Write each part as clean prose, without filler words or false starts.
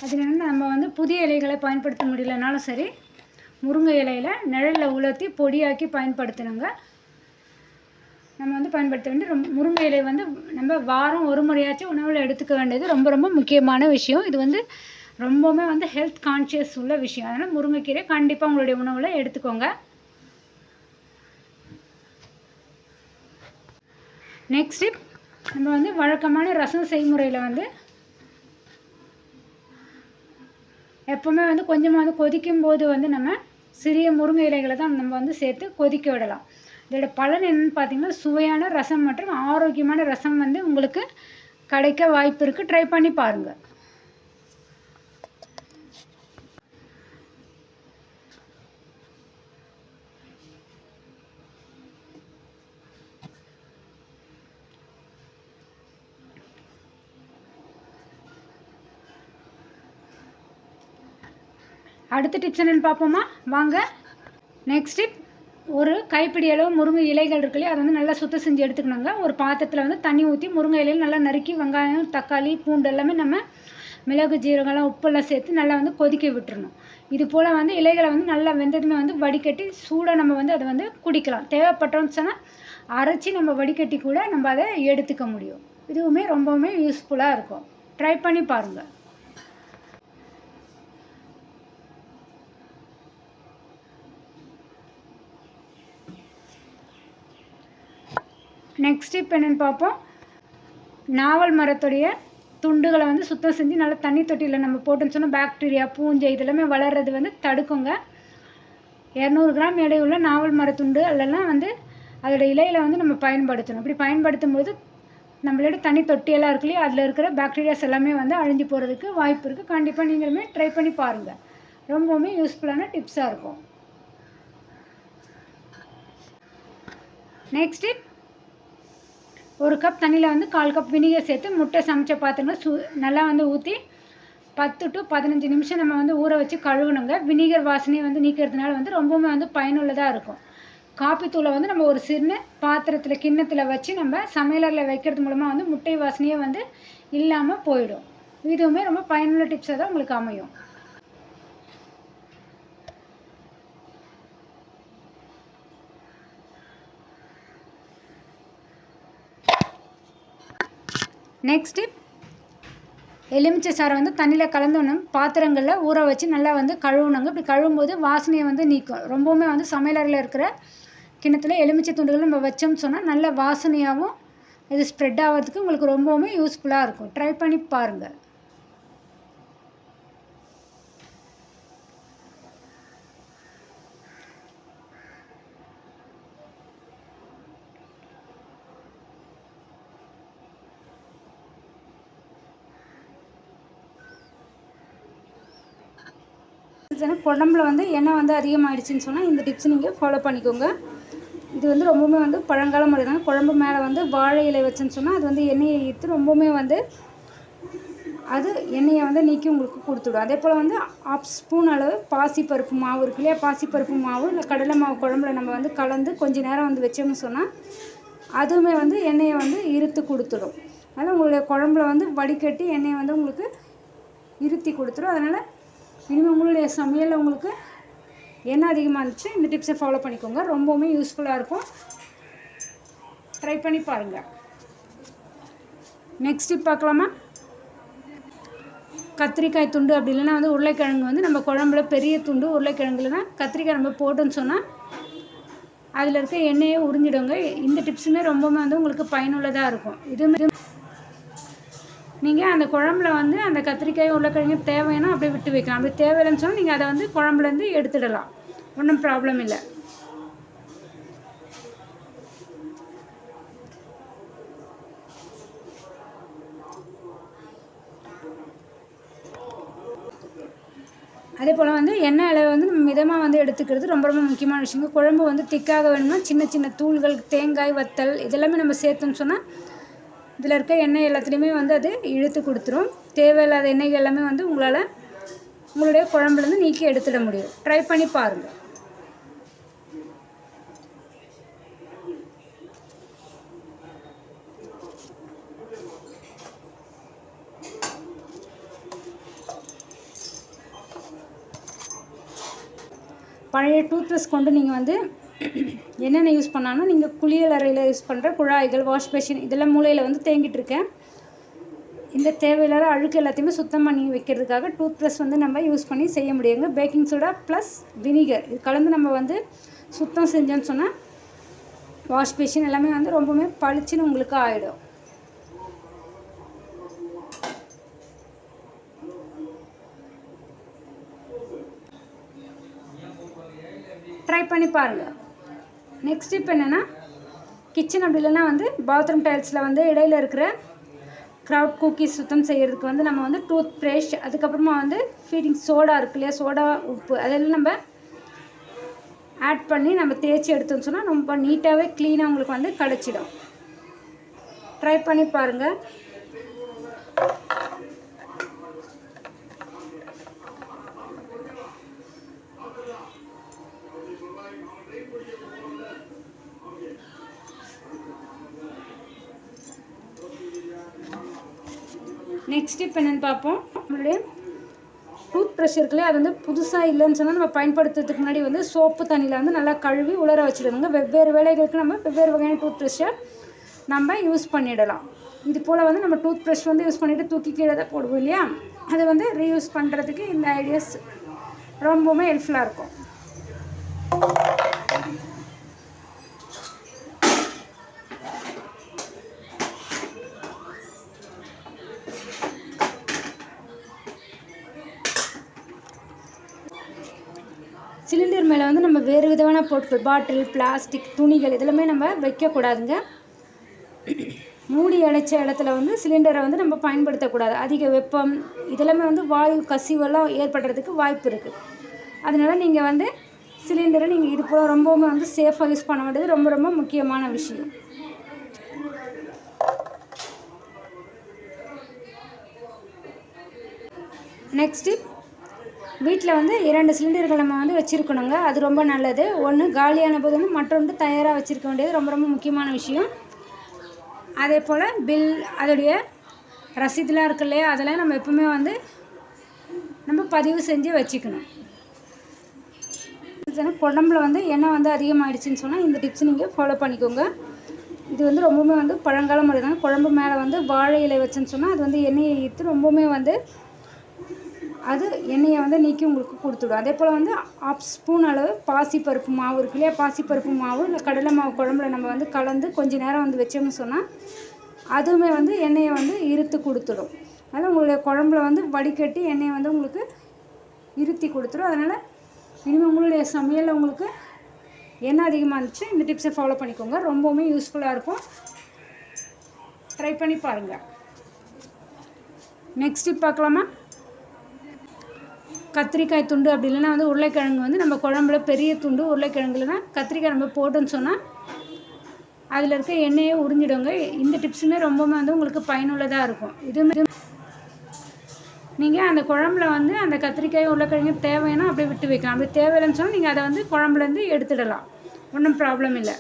அதில் நம்ம வந்து புதிய இலைகளை பயன்படுத்த முடியலனாலும் சரி, முருங்கை இலையில் நிழலில் உலர்த்தி பொடியாக்கி பயன்படுத்தினோங்க. நம்ம வந்து பயன்படுத்த வேண்டிய முருங்கை இலை வந்து நம்ம வாரம் ஒரு முறையாச்சும் உணவில் எடுத்துக்க வேண்டியது ரொம்ப ரொம்ப முக்கியமான விஷயம். இது வந்து ரொம்பவுமே வந்து ஹெல்த் கான்ஷியஸ் உள்ள விஷயம். அதனால் முருங்கைக்கீரை கண்டிப்பாக உங்களுடைய உணவில் எடுத்துக்கோங்க. நெக்ஸ்ட் டிப், நம்ம வந்து வழக்கமான ரசம் செய்முறையில் வந்து எப்போவுமே வந்து கொஞ்சமாக வந்து கொதிக்கும் போது வந்து நம்ம சிறிய முருங்கை இலைகளை தான் நம்ம வந்து சேர்த்து கொதிக்க விடலாம். இதோட பலன் என்னென்னு பார்த்தீங்கன்னா, சுவையான ரசம் மற்றும் ஆரோக்கியமான ரசம் வந்து உங்களுக்கு கிடைக்க வாய்ப்பு இருக்குது. ட்ரை பண்ணி பாருங்கள். அடுத்த டிப்ஸ் என்னென்னு பார்ப்போமா? வாங்க. நெக்ஸ்ட் டிப், ஒரு கைப்பிடி அளவு முருங்கை இலைகள் இருக்கு இல்லையா, அதை வந்து நல்லா சுத்தம் செஞ்சு எடுத்துக்கணுங்க. ஒரு பாத்திரத்தில் வந்து தண்ணி ஊற்றி முருங்கை இலையில் நல்லா நறுக்கி வெங்காயம், தக்காளி, பூண்டு எல்லாமே நம்ம மிளகு, ஜீரகம்லாம் உப்பெல்லாம் சேர்த்து நல்லா வந்து கொதிக்க விட்டுறணும். இது போல் வந்து இலைகளை வந்து நல்லா வெந்ததுமே வந்து வடிகட்டி சூடாக நம்ம வந்து அதை வந்து குடிக்கலாம். தேவைப்பட்டோம்னு சொன்னால் அரைச்சி நம்ம வடிகட்டி கூட நம்ம அதை எடுத்துக்க முடியும். இதுவுமே ரொம்பவுமே யூஸ்ஃபுல்லாக இருக்கும். ட்ரை பண்ணி பாருங்கள். நெக்ஸ்ட் டிப் என்னென்னு பார்ப்போம். நாவல் மரத்துடைய துண்டுகளை வந்து சுத்தம் செஞ்சு நல்லா தண்ணி தொட்டியில் நம்ம போட்டுன்னு சொன்னால் பாக்டீரியா, பூஞ்சை இதெல்லாமே வளர்கிறது வந்து தடுக்குங்க. 200 கிராம் எடையுள்ள நாவல் மரத்துண்டு அதெல்லாம் வந்து அதோட இலையில் வந்து நம்ம பயன்படுத்தணும். இப்படி பயன்படுத்தும் போது நம்மளோட தண்ணி தொட்டியெல்லாம் இருக்கு இல்லையா, அதில் இருக்கிற பாக்டீரியாஸ் எல்லாமே வந்து அழிஞ்சு போகிறதுக்கு வாய்ப்பு இருக்குது. கண்டிப்பாக நீங்களுமே ட்ரை பண்ணி பாருங்கள். ரொம்பவுமே யூஸ்ஃபுல்லான டிப்ஸாக இருக்கும். நெக்ஸ்ட் டிப், ஒரு கப் தண்ணியில் வந்து 1/4 கப் வினிகர் சேர்த்து முட்டை சமைச்ச பாத்திரங்கள் நல்லா வந்து ஊற்றி 10 to 15 நிமிஷம் நம்ம வந்து ஊற வச்சு கழுவணுங்க. வினிகர் வாசனையை வந்து நீக்கிறதுனால வந்து ரொம்பவுமே வந்து பயனுள்ளதாக இருக்கும். காப்பி தூளை வந்து நம்ம ஒரு சின்ன பாத்திரத்தில் கிண்ணத்தில் வச்சு நம்ம சமையலறையில் வைக்கிறது மூலமாக வந்து முட்டை வாசனையே வந்து இல்லாமல் போயிடும். இதுவுமே ரொம்ப பயனுள்ள டிப்ஸாக தான் உங்களுக்கு அமையும். நெக்ஸ்ட் டிப், எலுமிச்சை சாறை வந்து தண்ணியில் கலந்துணும் பாத்திரங்களில் ஊற வச்சு நல்லா வந்து கழுவுணுங்க. இப்படி கழுவும்போது வாசனையை வந்து நீக்கும். ரொம்பவுமே வந்து சமையலறையில் இருக்கிற கிண்ணத்தில் எலுமிச்சை துண்டுகள் நம்ம வச்சோம்னு சொன்னால் நல்ல வாசனையாகவும் இது ஸ்ப்ரெட் ஆகிறதுக்கு உங்களுக்கு ரொம்பவுமே யூஸ்ஃபுல்லாக இருக்கும். ட்ரை பண்ணி பாருங்கள். குழம்புல வந்து எண்ணெய் வந்து அதிகமாகிடுச்சின்னு சொன்னால் இந்த டிப்ஸ் நீங்கள் ஃபாலோ பண்ணிக்கோங்க. இது வந்து ரொம்பவுமே வந்து பழங்கால முறை தான். குழம்பு மேலே வந்து வாழை இலை வச்சுன்னு சொன்னால் அது வந்து எண்ணெயை ஈர்த்து ரொம்பவுமே வந்து அது எண்ணெயை வந்து நீக்கி உங்களுக்கு கொடுத்துடும். அதே போல் வந்து 1/2 ஸ்பூன் அளவு பாசிப்பருப்பு மாவு இருக்கு இல்லையா, பாசிப்பருப்பு மாவு இல்லை கடலை மாவு குழம்புல நம்ம வந்து கலந்து கொஞ்சம் நேரம் வந்து வச்சோம்னு சொன்னால் அதுவுமே வந்து எண்ணெயை வந்து இறுத்து கொடுத்துடும். அதனால் உங்களுடைய குழம்புல வந்து வடிகட்டி எண்ணெயை வந்து உங்களுக்கு இருத்தி கொடுத்துரும். அதனால் இனிமேல் உங்களுடைய சமையலில் உங்களுக்கு எண்ணெய் அதிகமாக இருந்துச்சு இந்த டிப்ஸை ஃபாலோ பண்ணிக்கோங்க. ரொம்பவுமே யூஸ்ஃபுல்லாக இருக்கும். ட்ரை பண்ணி பாருங்கள். நெக்ஸ்ட் டிப் பார்க்கலாமா? கத்திரிக்காய் துண்டு அப்படி இல்லைன்னா வந்து உருளைக்கிழங்கு வந்து நம்ம குழம்புல பெரிய துண்டு உருளைக்கிழங்குலனா கத்திரிக்காய் நம்ம போட்டோன்னு சொன்னால் அதில் இருக்க எண்ணெயை உறிஞ்சிடுங்க. இந்த டிப்ஸுமே ரொம்பவுமே வந்து உங்களுக்கு பயனுள்ளதாக இருக்கும். இதுவுமே நீங்கள் அந்த குழம்புல வந்து அந்த கத்திரிக்காய் உருளைக்கிழங்கு தேவைன்னா அப்படியே விட்டு வைக்கலாம். அப்படி தேவையில்லைன்னு சொன்னால் நீங்கள் அதை வந்து குழம்புலேருந்து எடுத்துடலாம். ஒன்றும் ப்ராப்ளம் இல்லை. அதே போல் வந்து எண்ணெய் அளவை வந்து நம்ம மிதமாக வந்து எடுத்துக்கிறது ரொம்ப ரொம்ப முக்கியமான விஷயங்க. குழம்பு வந்து திக்காக வேணும்னா சின்ன சின்ன தூள்கள், தேங்காய் வத்தல் இதெல்லாமே நம்ம சேர்த்தோம்னு சொன்னால் இதில் இருக்க எண்ணெய் எல்லாத்துலேயுமே வந்து அது இழுத்து கொடுத்துரும். தேவையில்லாத எண்ணெய்கள் எல்லாமே வந்து உங்களுடைய குழம்புலேருந்து நீக்கி எடுத்துட முடியும். ட்ரை பண்ணி பாருங்கள். பழைய டூத் ப்ரஷ் கொண்டு நீங்கள் வந்து என்னென்ன யூஸ் பண்ணாலும் நீங்கள் குளியல் அறையில் யூஸ் பண்ணுற குழாய்கள், வாஷ் பேஷன் இதெல்லாம் மூலையில் வந்து தேங்கிட்டு இருக்கேன். இந்த தேவையில்லாத அழுக்கு எல்லாத்தையுமே சுத்தம் பண்ணி வைக்கிறதுக்காக டூத் ப்ரஷ் வந்து நம்ம யூஸ் பண்ணி செய்ய முடியுங்க. பேக்கிங் சோடா ப்ளஸ் வினிகர் இது கலந்து நம்ம வந்து சுத்தம் செஞ்சோன்னு சொன்னால் வாஷ் பேஷன் எல்லாமே வந்து ரொம்பவுமே பளிச்சுன்னு உங்களுக்கு ஆகிடும். ட்ரை பண்ணி பாருங்கள். நெக்ஸ்ட் இப்போ என்னென்னா கிச்சன் அப்படி இல்லைன்னா வந்து பாத்ரூம் டைல்ஸில் வந்து இடையில இருக்கிற க்ரௌட் குக்கீஸ் சுத்தம் செய்கிறதுக்கு வந்து நம்ம வந்து டூத் ப்ரஷ், அதுக்கப்புறமா வந்து ஃபீடிங் சோடா இருக்கு இல்லையா, சோடா, உப்பு அதெல்லாம் நம்ம ஆட் பண்ணி நம்ம தேய்ச்சி எடுத்தோம்னு சொன்னால் ரொம்ப நீட்டாகவே க்ளீனாக உங்களுக்கு வந்து கிடச்சிடும். ட்ரை பண்ணி பாருங்கள். நெக்ஸ்ட் இப்போ என்னென்னு பார்ப்போம். நம்மளுடைய டூத் ப்ரஷ் இருக்குல்லையே அது வந்து புதுசாக இல்லைன்னு சொன்னால் நம்ம பயன்படுத்துறதுக்கு முன்னாடி வந்து சோப்பு தண்ணியில் வந்து நல்லா கழுவி உலர வச்சுடுவோங்க. வெவ்வேறு வேலைகளுக்கு நம்ம வெவ்வேறு வகையான டூத் ப்ரஷ்ஷை நம்ம யூஸ் பண்ணிடலாம். இது போல் வந்து நம்ம டூத் ப்ரஷ் வந்து யூஸ் பண்ணிவிட்டு தூக்கி கீழே தான் போடுவோம் இல்லையா, அதை வந்து ரீயூஸ் பண்ணுறதுக்கு இந்த ஐடியாஸ் ரொம்பவுமே ஹெல்ப்ஃபுல்லாக இருக்கும். சிலிண்டர் மேலே வந்து நம்ம வேறு விதமான பொருட்கள், பாட்டில், பிளாஸ்டிக், துணிகள் இதெல்லாமே நம்ம வைக்கக்கூடாதுங்க. மூடி அடைச்ச இடத்துல வந்து சிலிண்டரை வந்து நம்ம பயன்படுத்தக்கூடாது. அதிக வெப்பம் இதெல்லாமே வந்து வாயு கசிவெல்லாம் ஏற்படுறதுக்கு வாய்ப்பு இருக்குது. அதனால் நீங்கள் வந்து சிலிண்டரை நீங்கள் இது போல் ரொம்பவுமே வந்து சேஃபாக யூஸ் பண்ண வேண்டியது ரொம்ப ரொம்ப முக்கியமான விஷயம். நெக்ஸ்ட்டு வீட்டில் வந்து 2 சிலிண்டர்கள் நம்ம வந்து வச்சுருக்கணுங்க. அது ரொம்ப நல்லது. ஒன்று காலியான போது வந்து மற்றொன்று தயாராக வச்சுருக்க வேண்டியது ரொம்ப ரொம்ப முக்கியமான விஷயம். அதே போல் பில், அதோடைய ரசீதுலாம் இருக்கு இல்லையா, அதெல்லாம் நம்ம எப்பவுமே வந்து நம்ம பதிவு செஞ்சு வச்சுக்கணும். குழம்புல வந்து எண்ணெய் வந்து அதிகமாகிடுச்சின்னு சொன்னால் இந்த டிப்ஸ் நீங்கள் ஃபாலோ பண்ணிக்கோங்க. இது வந்து ரொம்பவுமே வந்து பழங்கால முறை தாங்க. குழம்பு மேலே வந்து வாழை இலை வச்சுன்னு சொன்னால் அது வந்து எண்ணெயை ஈர்த்து ரொம்பவுமே வந்து அது எண்ணெயை வந்து நீக்கி உங்களுக்கு கொடுத்துடும். அதே போல் வந்து 1/2 ஸ்பூன் அளவு பாசிப்பருப்பு மாவு இருக்கு இல்லையா, பாசிப்பருப்பு மாவு இல்லை கடலை மாவு குழம்புல நம்ம வந்து கலந்து கொஞ்சம் நேரம் வந்து வச்சோம்னு சொன்னால் அதுவுமே வந்து எண்ணெயை வந்து இருத்து கொடுத்துடும். அதனால் உங்களுடைய குழம்புல வந்து வடிகட்டி எண்ணெயை வந்து உங்களுக்கு இருத்தி கொடுத்துடும். அதனால் இனிமேல் உங்களுடைய சமையலில் உங்களுக்கு எண்ணெய் அதிகமாக இருந்துச்சு இந்த டிப்ஸை ஃபாலோ பண்ணிக்கோங்க. ரொம்பவுமே யூஸ்ஃபுல்லாக இருக்கும். ட்ரை பண்ணி பாருங்கள். நெக்ஸ்ட் டிப் பார்க்கலாமா? கத்திரிக்காய் துண்டு அப்படி இல்லைன்னா வந்து உருளைக்கிழங்கு வந்து நம்ம குழம்புல பெரிய துண்டு உருளைக்கிழங்குலனா கத்திரிக்காய் நம்ம போட்டோன்னு சொன்னால் அதில் இருக்க எண்ணெயை உறிஞ்சிடுங்க. இந்த டிப்ஸுமே ரொம்பவுமே வந்து உங்களுக்கு பயனுள்ளதாக இருக்கும். இதுவுமே நீங்கள் அந்த குழம்புல வந்து அந்த கத்திரிக்காய் உருளைக்கிழங்கு தேவைன்னா அப்படியே விட்டு வைக்கலாம். அப்படி தேவையில்லைன்னு சொன்னால் நீங்கள் அதை வந்து குழம்புலேருந்து எடுத்துடலாம். ஒன்றும் ப்ராப்ளம் இல்லை.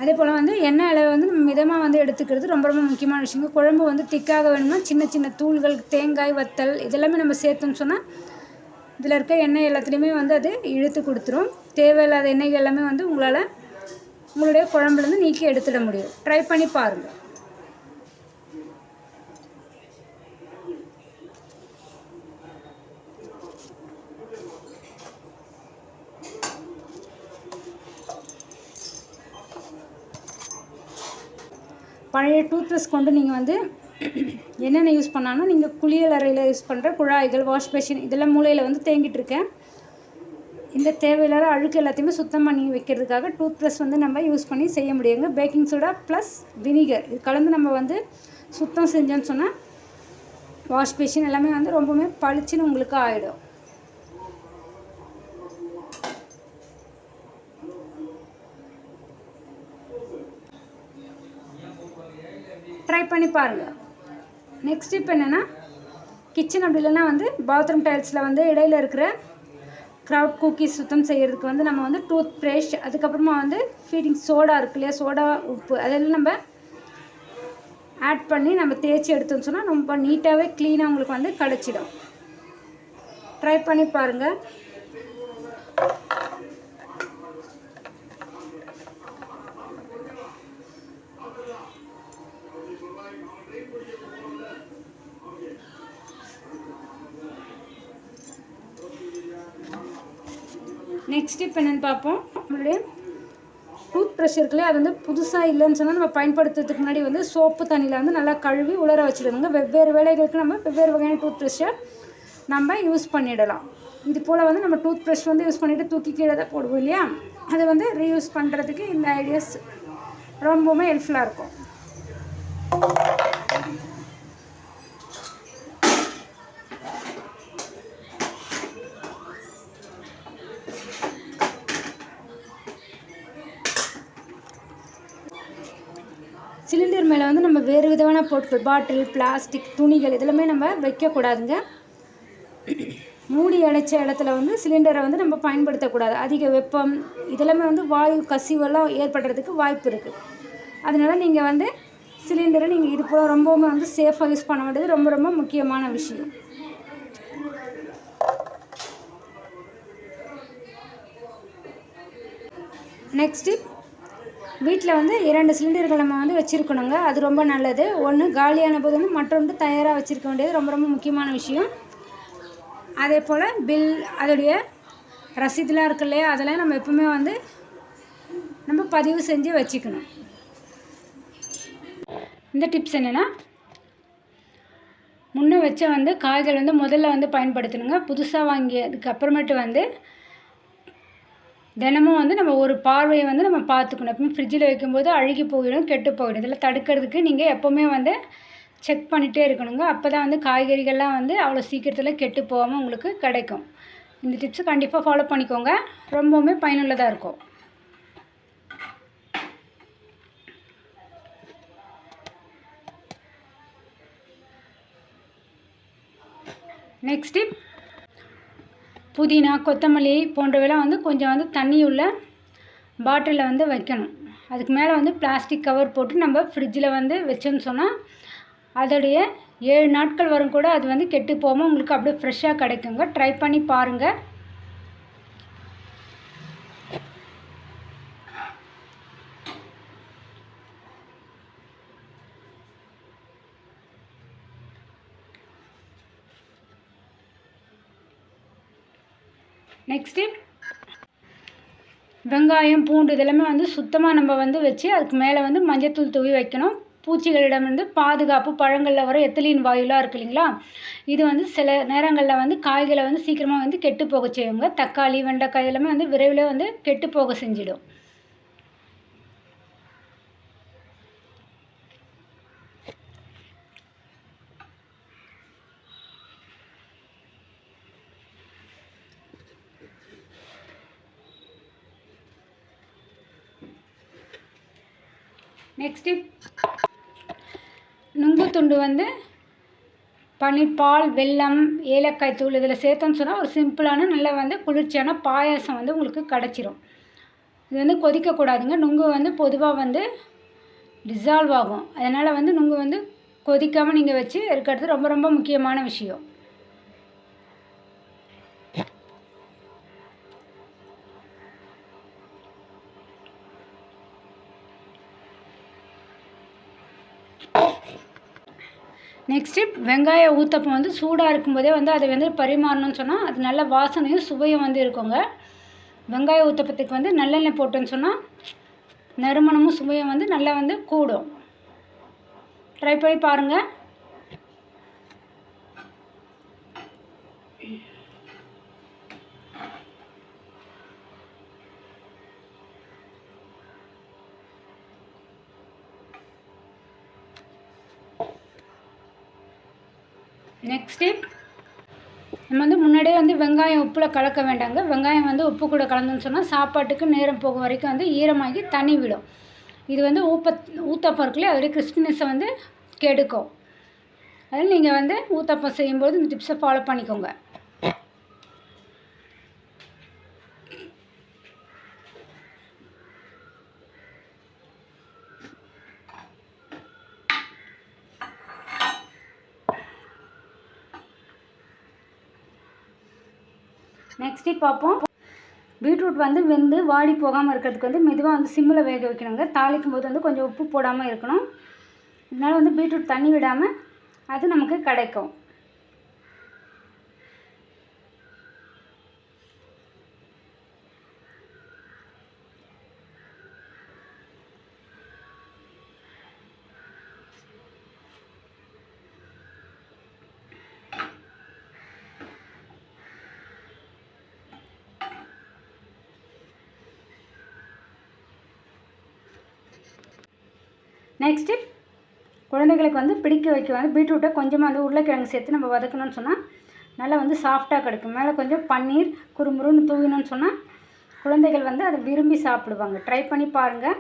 அதே போல் வந்து எண்ணெய் அளவு வந்து நம்ம மிதமாக வந்து எடுத்துக்கிறது ரொம்ப ரொம்ப முக்கியமான விஷயம். குழம்பு வந்து திக்காக வேணும்னா சின்ன சின்ன தூள்கள், தேங்காய் வத்தல் இதெல்லாமே நம்ம சேர்த்தோம்னு சொன்னால் இதில் இருக்க எண்ணெய் எல்லாத்துலேயுமே வந்து அது இழுத்து கொடுத்துரும். தேவையில்லாத எண்ணெய்கள் எல்லாமே வந்து உங்களால் உங்களுடைய குழம்புலேருந்து நீக்கி எடுத்துட முடியும். ட்ரை பண்ணி பாருங்கள். பழைய டூத் ப்ரஷ் கொண்டு நீங்கள் வந்து என்னென்ன யூஸ் பண்ணாலும் நீங்கள் குளியல் அறையில் யூஸ் பண்ணுற குழாய்கள், வாஷ் பேஷன் இதெல்லாம் மூலையில் வந்து தேங்கிட்டு இருக்கேன். இந்த தேவையில்லாத அழுக்கு எல்லாத்தையுமே சுத்தம் பண்ணி வைக்கிறதுக்காக டூத் ப்ரஷ் வந்து நம்ம யூஸ் பண்ணி செய்ய முடியுங்க. பேக்கிங் சோடா ப்ளஸ் வினிகர் இது கலந்து நம்ம வந்து சுத்தம் செஞ்சோன்னு சொன்னால் வாஷ் பேஷன் எல்லாமே வந்து ரொம்பவுமே பளிச்சுன்னு உங்களுக்கு ஆகிடும். ட்ரை பண்ணி பாருங்கள். நெக்ஸ்ட் இப்போ என்னென்னா கிச்சன் அப்படி இல்லைன்னா வந்து பாத்ரூம் டைல்ஸில் வந்து இடையில இருக்கிற க்ரௌட் குக்கீஸ் சுத்தம் செய்கிறதுக்கு வந்து நம்ம வந்து டூத் ப்ரஷ், அதுக்கப்புறமா வந்து ஃபீடிங் சோடா இருக்கு இல்லையா, சோடா, உப்பு அதெல்லாம் நம்ம ஆட் பண்ணி நம்ம தேய்ச்சி எடுத்தோம்னு சொன்னால் ரொம்ப நீட்டாகவே க்ளீனாக உங்களுக்கு வந்து கிடச்சிடும். ட்ரை பண்ணி பாருங்கள். நெக்ஸ்ட் இப்போ என்னென்னு பார்ப்போம். நம்மளுடைய டூத் ப்ரஷ் இருக்குல்ல, அது வந்து புதுசாக இல்லைன்னு சொன்னால் நம்ம பயன்படுத்துறதுக்கு முன்னாடி வந்து சோப்பு தண்ணியில் வந்து நல்லா கழுவி உலர வச்சுடுங்க. வெவ்வேறு வேலைகளுக்கு நம்ம வெவ்வேறு வகையான டூத் ப்ரஷ்ஷை நம்ம யூஸ் பண்ணிடலாம். இது போல் வந்து நம்ம டூத் ப்ரஷ் வந்து யூஸ் பண்ணிவிட்டு தூக்கி கீழே தான் போடுவோம் இல்லையா, அதை வந்து ரீயூஸ் பண்ணுறதுக்கு இந்த ஐடியாஸ் ரொம்பவுமே ஹெல்ப்ஃபுல்லாக இருக்கும். சிலிண்டர் மேலே வந்து நம்ம வேறு விதமான பொருட்கள், பாட்டில், பிளாஸ்டிக், துணிகள் இதெல்லாமே நம்ம வைக்கக்கூடாதுங்க. மூடி அடைச்ச இடத்துல வந்து சிலிண்டரை வந்து நம்ம பயன்படுத்தக்கூடாது. அதிக வெப்பம் இதெல்லாமே வந்து வாயு கசிவெல்லாம் ஏற்படுறதுக்கு வாய்ப்பு இருக்குது. அதனால் நீங்கள் வந்து சிலிண்டரை நீங்கள் இது போல் ரொம்பவுமே வந்து சேஃபாக யூஸ் பண்ண வேண்டியது ரொம்ப ரொம்ப முக்கியமான விஷயம். நெக்ஸ்ட்டு வீட்டில் வந்து 2 சிலிண்டர்கள் நம்ம வந்து வச்சுருக்கணுங்க. அது ரொம்ப நல்லது. ஒன்று காலியான போது வந்து மற்றொன்று தயாராக வச்சுருக்க வேண்டியது ரொம்ப ரொம்ப முக்கியமான விஷயம். அதே போல் பில், அதோடைய ரசீதுலாம் இருக்கு இல்லையா, அதெல்லாம் நம்ம எப்பவுமே வந்து நம்ம பதிவு செஞ்சு வச்சுக்கணும். இந்த டிப்ஸ் என்னென்னா, முன்னே வச்ச வந்து காய்கள் வந்து முதல்ல வந்து பயன்படுத்தணுங்க. புதுசாக வாங்கியதுக்கு அப்புறமேட்டு வந்து தினமும் வந்து நம்ம ஒரு பார்வையை வந்து நம்ம பார்த்துக்கணும். எப்பவுமே ஃப்ரிட்ஜில் வைக்கும்போது அழுகி போயிடும், கெட்டு போயிடும். இதெல்லாம் தடுக்கிறதுக்கு நீங்கள் எப்போவுமே வந்து செக் பண்ணிகிட்டே இருக்கணுங்க. அப்போ தான் வந்து காய்கறிகள்லாம் வந்து அவ்வளோ சீக்கிரத்தில் கெட்டு போகாமல் உங்களுக்கு கிடைக்கும். இந்த டிப்ஸை கண்டிப்பாக ஃபாலோ பண்ணிக்கோங்க. ரொம்பவுமே பயனுள்ளதாக இருக்கும். நெக்ஸ்ட் டிப், புதினா, கொத்தமல்லி போன்றவெல்லாம் வந்து கொஞ்சம் வந்து தண்ணி உள்ள பாட்டிலில் வந்து வைக்கணும். அதுக்கு மேலே வந்து பிளாஸ்டிக் கவர் போட்டு நம்ம ஃப்ரிட்ஜில் வந்து வச்சோன்னு சொன்னால் அதோடைய 7 நாட்கள் வரும் கூட அது வந்து கெட்டு போகாமல் உங்களுக்கு அப்படியே ஃப்ரெஷ்ஷாக கிடைக்குங்க. ட்ரை பண்ணி பாருங்கள். நெக்ஸ்ட்டு வெங்காயம், பூண்டு இதெல்லாமே வந்து சுத்தமாக நம்ம வந்து வச்சு அதுக்கு மேலே வந்து மஞ்சத்தூள் தூவி வைக்கணும். பூச்சிகளிடம் வந்து பாதுகாப்பு. பழங்களில் வர எத்திலீன் வாயுலாம் இருக்குது இல்லைங்களா, இது வந்து சில நேரங்களில் வந்து காய்களை வந்து சீக்கிரமாக வந்து கெட்டு போக செய்யுங்க. தக்காளி, வெண்டைக்காய் எல்லாமே வந்து விரைவில் வந்து கெட்டு போக செஞ்சிடும். நெக்ஸ்ட்டு நுங்கு துண்டு வந்து பன்னீர், பால், வெல்லம், ஏலக்காய் தூள் இதில் சேர்த்தோன்னு சொன்னால் ஒரு சிம்பிளான நல்ல வந்து குளிர்ச்சியான பாயாசம் வந்து உங்களுக்கு கிடச்சிரும். இது வந்து கொதிக்கக்கூடாதுங்க. நுங்கு வந்து பொதுவாக வந்து டிசால்வ் ஆகும். அதனால் வந்து நுங்கு வந்து கொதிக்காமல் நீங்கள் வச்சு இருக்கிறது ரொம்ப ரொம்ப முக்கியமான விஷயம். நெக்ஸ்ட்டு வெங்காய ஊத்தப்பம் வந்து சூடாக இருக்கும்போதே வந்து அதை வந்து பரிமாறணும்னு சொன்னால் அது நல்ல வாசனையும் சுவையும் வந்து இருக்குங்க. வெங்காய ஊத்தப்பத்துக்கு வந்து நல்லெண்ணெய் போட்டோன்னு சொன்னால் நறுமணமும் சுவையும் வந்து நல்லா வந்து கூடும். ட்ரை பண்ணி பாருங்கள். நெக்ஸ்ட்டு நம்ம வந்து முன்னாடியே வந்து வெங்காயம் உப்பில் கலக்க வேண்டாங்க. வெங்காயம் வந்து உப்பு கூட கலந்துன்னு சொன்னால் சாப்பாட்டுக்கு நேரம் போகும் வரைக்கும் வந்து ஈரமாகி தண்ணி விடும். இது வந்து ஊத்தப்பம் இருக்குல்லையே அதோடைய கிறிஸ்பினஸை வந்து கெடுக்கும். அதில் நீங்கள் வந்து ஊத்தப்பம் செய்யும்போது இந்த டிப்ஸை ஃபாலோ பண்ணிக்கோங்க. நெக்ஸ்ட் பார்ப்போம். பீட்ரூட் வந்து வெந்து வாடி போகாமல் இருக்கிறதுக்கு வந்து மெதுவாக வந்து சிம்மில் வேக வைக்கணுங்க. தாளிக்கும் போது வந்து கொஞ்சம் உப்பு போடாமல் இருக்கணும். இதனால் வந்து பீட்ரூட் தண்ணி விடாமல் அது நமக்கு கிடைக்கும். நெக்ஸ்ட்டு குழந்தைகளுக்கு வந்து பிடிக்க வைக்க வந்து பீட்ரூட்டை கொஞ்சமாக வந்து உருளைக்கிழங்கு சேர்த்து நம்ம வதக்கணும்னு சொன்னால் நல்லா வந்து சாஃப்டாக கிடைக்கும். மேலே கொஞ்சம் பன்னீர் குறுமுறுன்னு தூவினோன்னு சொன்னால் குழந்தைகள் வந்து அதை விரும்பி சாப்பிடுவாங்க. ட்ரை பண்ணி பாருங்கள்.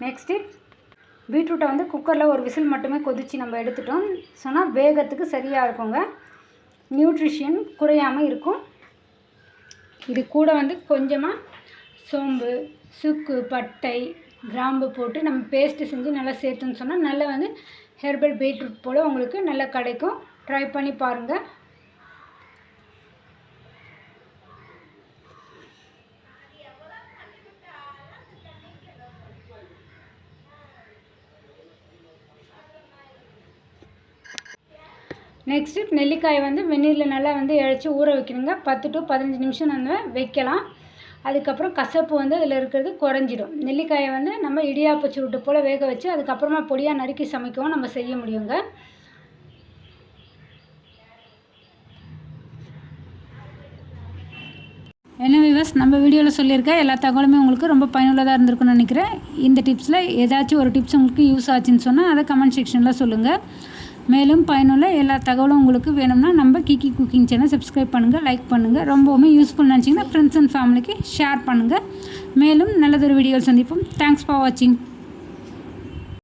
நெக்ஸ்ட்டு பீட்ரூட்டை வந்து குக்கரில் ஒரு விசில் மட்டுமே கொதித்து நம்ம எடுத்துட்டோம் சொன்னால் வேகத்துக்கு சரியாக இருக்குங்க. நியூட்ரிஷன் குறையாமல் இருக்கும். இது கூட வந்து கொஞ்சமாக சோம்பு, சுக்கு, பட்டை, கிராம்பு போட்டு நம்ம பேஸ்ட்டு செஞ்சு நல்லா சேர்த்துன்னு சொன்னால் நல்லா வந்து ஹெர்பல் பீட்ரூட் போல் உங்களுக்கு நல்லா கிடைக்கும். ட்ரை பண்ணி பாருங்கள். நெக்ஸ்ட்டு நெல்லிக்காயை வந்து வெந்நீரில் நல்லா வந்து இழைச்சி ஊற வைக்கணுங்க. 10 to 15 நிமிஷம் நம்ம வைக்கலாம். அதுக்கப்புறம் கசப்பு வந்து அதில் இருக்கிறது குறைஞ்சிடும். நெல்லிக்காயை வந்து நம்ம இடியாப்ப சுருட்டு போல் வேக வச்சு அதுக்கப்புறமா பொடியாக நறுக்கி சமைக்கவும் நம்ம செய்ய முடியுங்க. என்ன வியூவர்ஸ், நம்ம வீடியோவில் சொல்லியிருக்க எல்லா தகவலுமே உங்களுக்கு ரொம்ப பயனுள்ளதாக இருந்திருக்குன்னு நினைக்கிறேன். இந்த டிப்ஸில் ஏதாச்சும் ஒரு டிப்ஸ் உங்களுக்கு யூஸ் ஆச்சுன்னு சொன்னால் அதை கமெண்ட் செக்ஷனில் சொல்லுங்கள். மேலும் பயனுள்ள எல்லா தகவலும் உங்களுக்கு வேணும்னா நம்ம கிக்கி குக்கிங் சேனல் சப்ஸ்கிரைப் பண்ணுங்கள், லைக் பண்ணுங்கள். ரொம்பவுமே யூஸ்ஃபுல் நினச்சிங்கன்னா ஃப்ரெண்ட்ஸ் அண்ட் ஃபேமிலிக்கு ஷேர் பண்ணுங்கள். மேலும் நல்லதொரு வீடியோவில் சந்திப்போம். தேங்க்ஸ் ஃபார் வாட்சிங்.